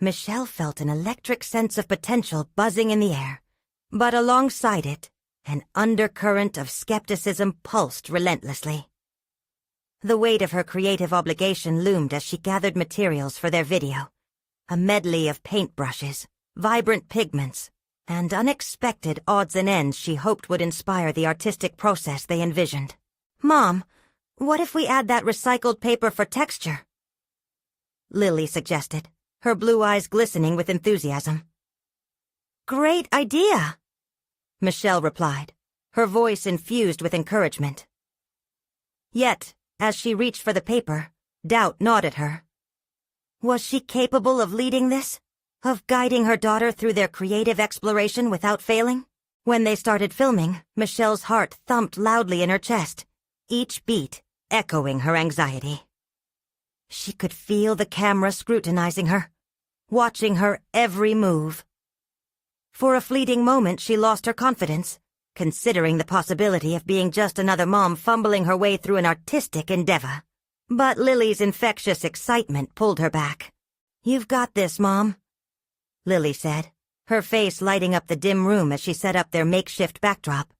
Michelle felt an electric sense of potential buzzing in the air, but alongside it, an undercurrent of skepticism pulsed relentlessly. The weight of her creative obligation loomed as she gathered materials for their video, a medley of paintbrushes, vibrant pigments, and unexpected odds and ends she hoped would inspire the artistic process they envisioned. "Mom, what if we add that recycled paper for texture?" Lily suggested, her blue eyes glistening with enthusiasm. "Great idea," Michelle replied, her voice infused with encouragement. Yet, as she reached for the paper, doubt gnawed at her. Was she capable of leading this? Of guiding her daughter through their creative exploration without failing? When they started filming, Michelle's heart thumped loudly in her chest, each beat echoing her anxiety. She could feel the camera scrutinizing her, watching her every move. For a fleeting moment she lost her confidence, considering the possibility of being just another mom fumbling her way through an artistic endeavor. But Lily's infectious excitement pulled her back. "You've got this, Mom," Lily said, her face lighting up the dim room as she set up their makeshift backdrop.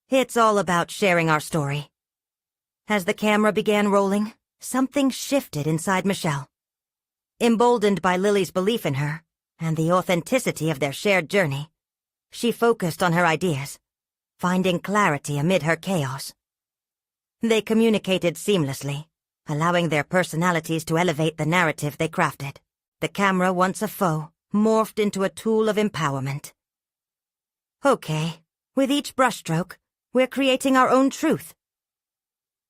"It's all about sharing our story." As the camera began rolling, something shifted inside Michelle. Emboldened by Lily's belief in her and the authenticity of their shared journey, she focused on her ideas, finding clarity amid her chaos. They communicated seamlessly, allowing their personalities to elevate the narrative they crafted. The camera once a foe, morphed into a tool of empowerment. Okay, with each brushstroke, we're creating our own truth,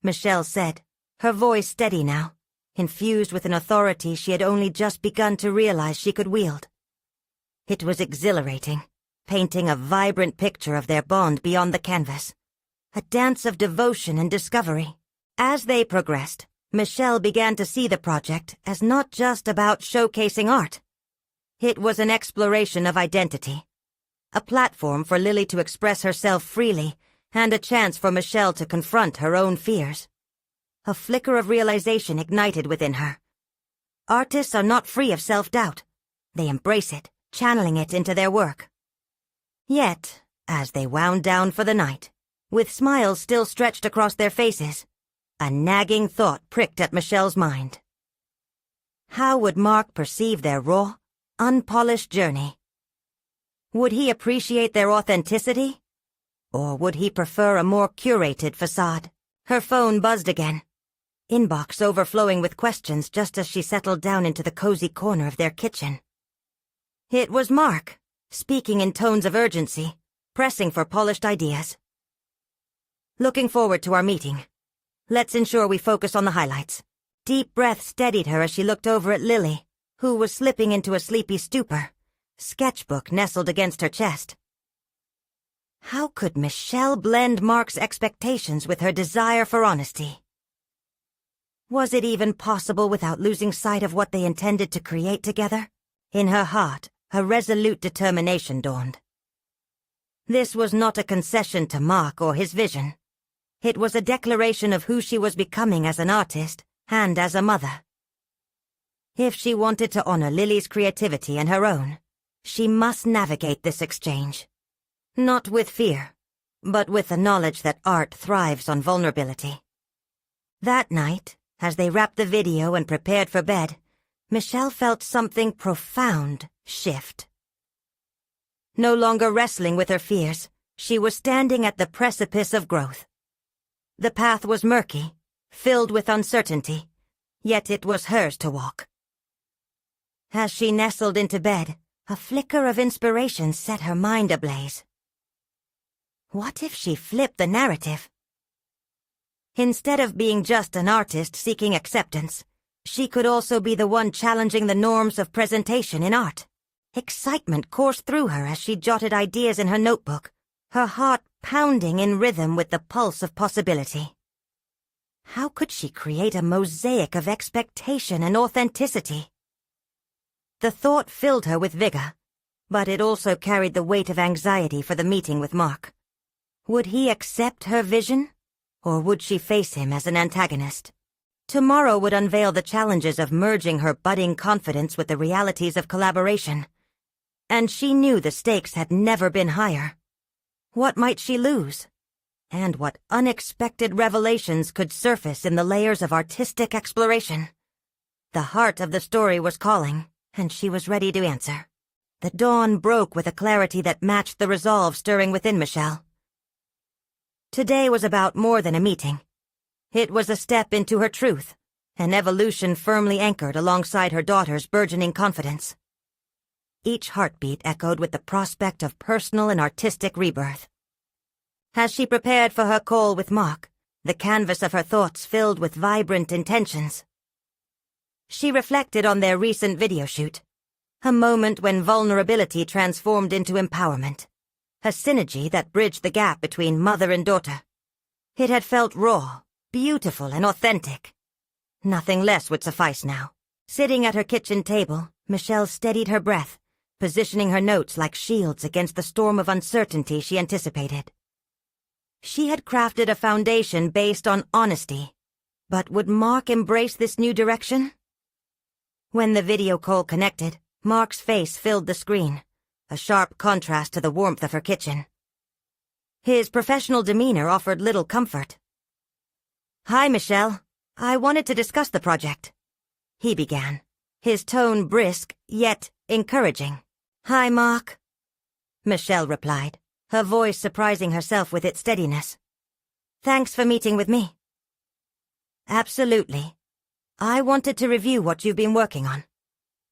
Michelle said, her voice steady now, infused with an authority she had only just begun to realize she could wield. It was exhilarating, painting a vibrant picture of their bond beyond the canvas, a dance of devotion and discovery. As they progressed, Michelle began to see the project as not just about showcasing art. It was an exploration of identity, a platform for Lily to express herself freely, and a chance for Michelle to confront her own fears. A flicker of realization ignited within her. Artists are not free of self-doubt. They embrace it, channeling it into their work. Yet, as they wound down for the night, with smiles still stretched across their faces, a nagging thought pricked at Michelle's mind. How would Mark perceive their raw, unpolished journey? Would he appreciate their authenticity? Or would he prefer a more curated facade? Her phone buzzed again, inbox overflowing with questions just as she settled down into the cozy corner of their kitchen. It was Mark, speaking in tones of urgency, pressing for polished ideas. Looking forward to our meeting. Let's ensure we focus on the highlights. Deep breath steadied her as she looked over at Lily, who was slipping into a sleepy stupor, sketchbook nestled against her chest. How could Michelle blend Mark's expectations with her desire for honesty? Was it even possible without losing sight of what they intended to create together? In her heart, a resolute determination dawned. This was not a concession to Mark or his vision. It was a declaration of who she was becoming as an artist and as a mother. If she wanted to honor Lily's creativity and her own, she must navigate this exchange. Not with fear, but with the knowledge that art thrives on vulnerability. That night, as they wrapped the video and prepared for bed, Michelle felt something profound shift. No longer wrestling with her fears, she was standing at the precipice of growth. The path was murky, filled with uncertainty, yet it was hers to walk. As she nestled into bed, a flicker of inspiration set her mind ablaze. What if she flipped the narrative? Instead of being just an artist seeking acceptance, she could also be the one challenging the norms of presentation in art. Excitement coursed through her as she jotted ideas in her notebook, her heart pounding in rhythm with the pulse of possibility. How could she create a mosaic of expectation and authenticity? The thought filled her with vigor, but it also carried the weight of anxiety for the meeting with Mark. Would he accept her vision, or would she face him as an antagonist? Tomorrow would unveil the challenges of merging her budding confidence with the realities of collaboration. And she knew the stakes had never been higher. What might she lose? And what unexpected revelations could surface in the layers of artistic exploration? The heart of the story was calling, and she was ready to answer. The dawn broke with a clarity that matched the resolve stirring within Michelle. Today was about more than a meeting. It was a step into her truth, an evolution firmly anchored alongside her daughter's burgeoning confidence. Each heartbeat echoed with the prospect of personal and artistic rebirth. As she prepared for her call with Mark, the canvas of her thoughts filled with vibrant intentions. She reflected on their recent video shoot, a moment when vulnerability transformed into empowerment. A synergy that bridged the gap between mother and daughter. It had felt raw, beautiful, and authentic. Nothing less would suffice now. Sitting at her kitchen table, Michelle steadied her breath, positioning her notes like shields against the storm of uncertainty she anticipated. She had crafted a foundation based on honesty, but would Mark embrace this new direction? When the video call connected, Mark's face filled the screen, a sharp contrast to the warmth of her kitchen. His professional demeanor offered little comfort. "Hi, Michelle. I wanted to discuss the project," he began, his tone brisk, yet encouraging. "Hi, Mark," Michelle replied, her voice surprising herself with its steadiness. "Thanks for meeting with me." "Absolutely. I wanted to review what you've been working on."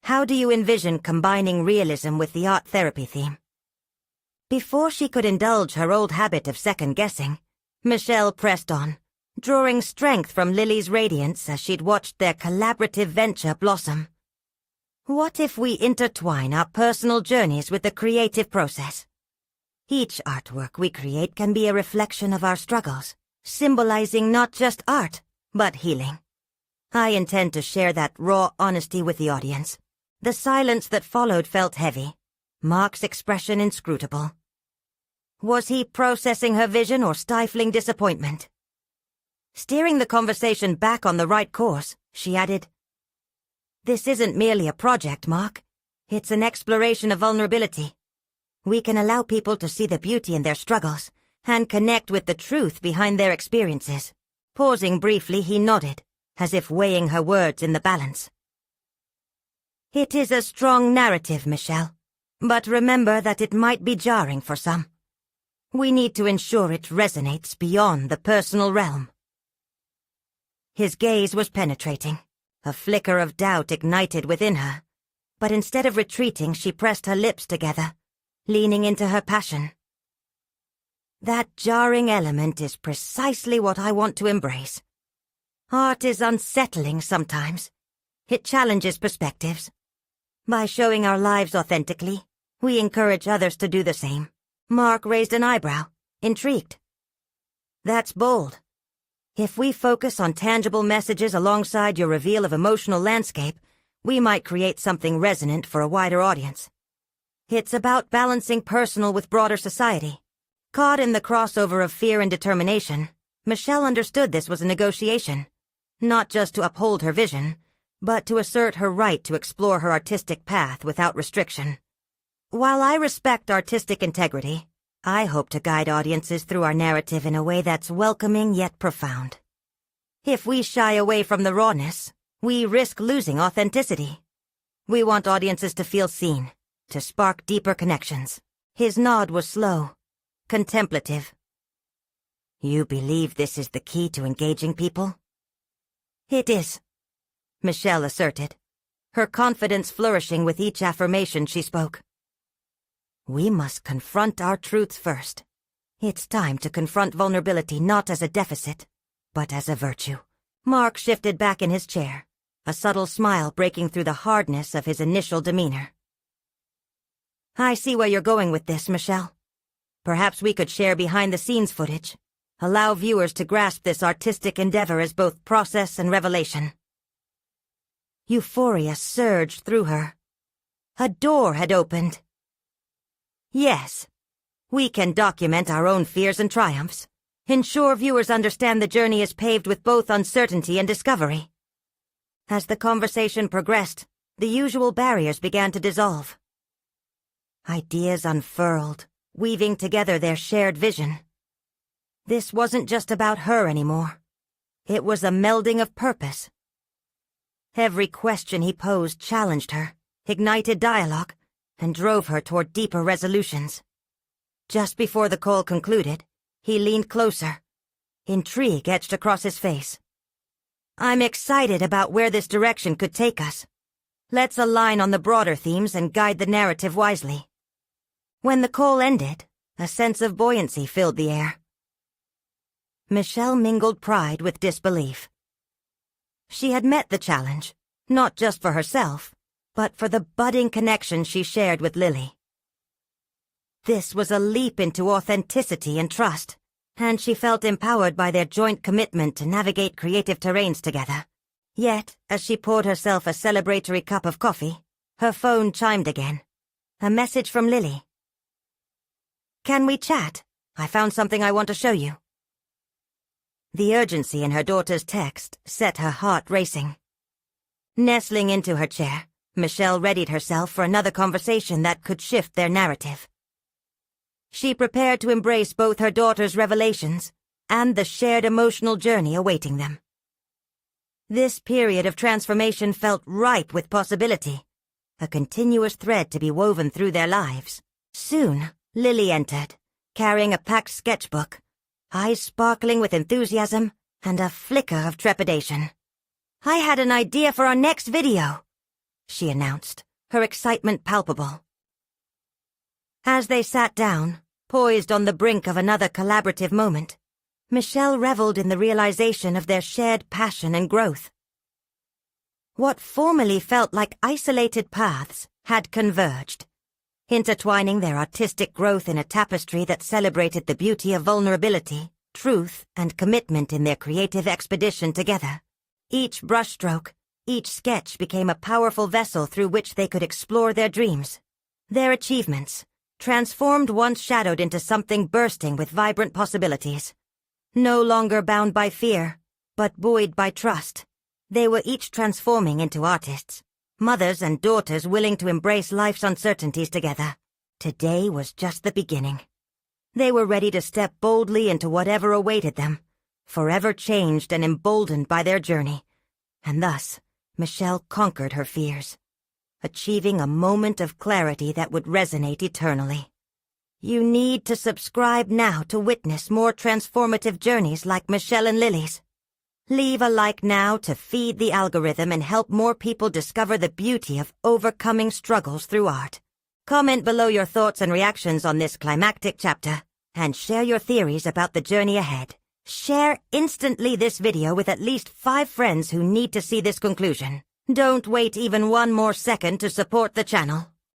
How do you envision combining realism with the art therapy theme? Before she could indulge her old habit of second-guessing, Michelle pressed on, drawing strength from Lily's radiance as she'd watched their collaborative venture blossom. What if we intertwine our personal journeys with the creative process? Each artwork we create can be a reflection of our struggles, symbolizing not just art, but healing. I intend to share that raw honesty with the audience. The silence that followed felt heavy, Mark's expression inscrutable. Was he processing her vision or stifling disappointment? Steering the conversation back on the right course, she added, "This isn't merely a project, Mark. It's an exploration of vulnerability. We can allow people to see the beauty in their struggles and connect with the truth behind their experiences." Pausing briefly, he nodded, as if weighing her words in the balance. "It is a strong narrative, Michelle, but remember that it might be jarring for some. We need to ensure it resonates beyond the personal realm." His gaze was penetrating. A flicker of doubt ignited within her, but instead of retreating, she pressed her lips together, leaning into her passion. "That jarring element is precisely what I want to embrace. Art is unsettling sometimes. It challenges perspectives. By showing our lives authentically, we encourage others to do the same." Mark raised an eyebrow, intrigued. "That's bold. If we focus on tangible messages alongside your reveal of emotional landscape, we might create something resonant for a wider audience. It's about balancing personal with broader society." Caught in the crossover of fear and determination, Michelle understood this was a negotiation, not just to uphold her vision, but to assert her right to explore her artistic path without restriction. While I respect artistic integrity, I hope to guide audiences through our narrative in a way that's welcoming yet profound. If we shy away from the rawness, we risk losing authenticity. We want audiences to feel seen, to spark deeper connections. His nod was slow, contemplative. "You believe this is the key to engaging people?" "It is," Michelle asserted, her confidence flourishing with each affirmation she spoke. "We must confront our truths first. It's time to confront vulnerability not as a deficit, but as a virtue." Mark shifted back in his chair, a subtle smile breaking through the hardness of his initial demeanor. "I see where you're going with this, Michelle. Perhaps we could share behind-the-scenes footage, allow viewers to grasp this artistic endeavor as both process and revelation." Euphoria surged through her. A door had opened. "Yes, we can document our own fears and triumphs, ensure viewers understand the journey is paved with both uncertainty and discovery." As the conversation progressed, the usual barriers began to dissolve. Ideas unfurled, weaving together their shared vision. This wasn't just about her anymore. It was a melding of purpose. Every question he posed challenged her, ignited dialogue, and drove her toward deeper resolutions. Just before the call concluded, he leaned closer, intrigue etched across his face. "I'm excited about where this direction could take us. Let's align on the broader themes and guide the narrative wisely." When the call ended, a sense of buoyancy filled the air. Michelle mingled pride with disbelief. She had met the challenge, not just for herself, but for the budding connection she shared with Lily. This was a leap into authenticity and trust, and she felt empowered by their joint commitment to navigate creative terrains together. Yet, as she poured herself a celebratory cup of coffee, her phone chimed again. A message from Lily. "Can we chat? I found something I want to show you." The urgency in her daughter's text set her heart racing. Nestling into her chair, Michelle readied herself for another conversation that could shift their narrative. She prepared to embrace both her daughter's revelations and the shared emotional journey awaiting them. This period of transformation felt ripe with possibility, a continuous thread to be woven through their lives. Soon, Lily entered, carrying a packed sketchbook, eyes sparkling with enthusiasm and a flicker of trepidation. "I had an idea for our next video," she announced, her excitement palpable. As they sat down, poised on the brink of another collaborative moment, Michelle reveled in the realization of their shared passion and growth. What formerly felt like isolated paths had converged, intertwining their artistic growth in a tapestry that celebrated the beauty of vulnerability, truth, and commitment in their creative expedition together. Each brushstroke, each sketch became a powerful vessel through which they could explore their dreams. Their achievements, transformed once shadowed into something bursting with vibrant possibilities. No longer bound by fear, but buoyed by trust, they were each transforming into artists, mothers and daughters willing to embrace life's uncertainties together. Today was just the beginning. They were ready to step boldly into whatever awaited them, forever changed and emboldened by their journey. And thus, Michelle conquered her fears, achieving a moment of clarity that would resonate eternally. You need to subscribe now to witness more transformative journeys like Michelle and Lily's. Leave a like now to feed the algorithm and help more people discover the beauty of overcoming struggles through art. Comment below your thoughts and reactions on this climactic chapter, and share your theories about the journey ahead. Share instantly this video with at least 5 friends who need to see this conclusion. Don't wait even one more second to support the channel.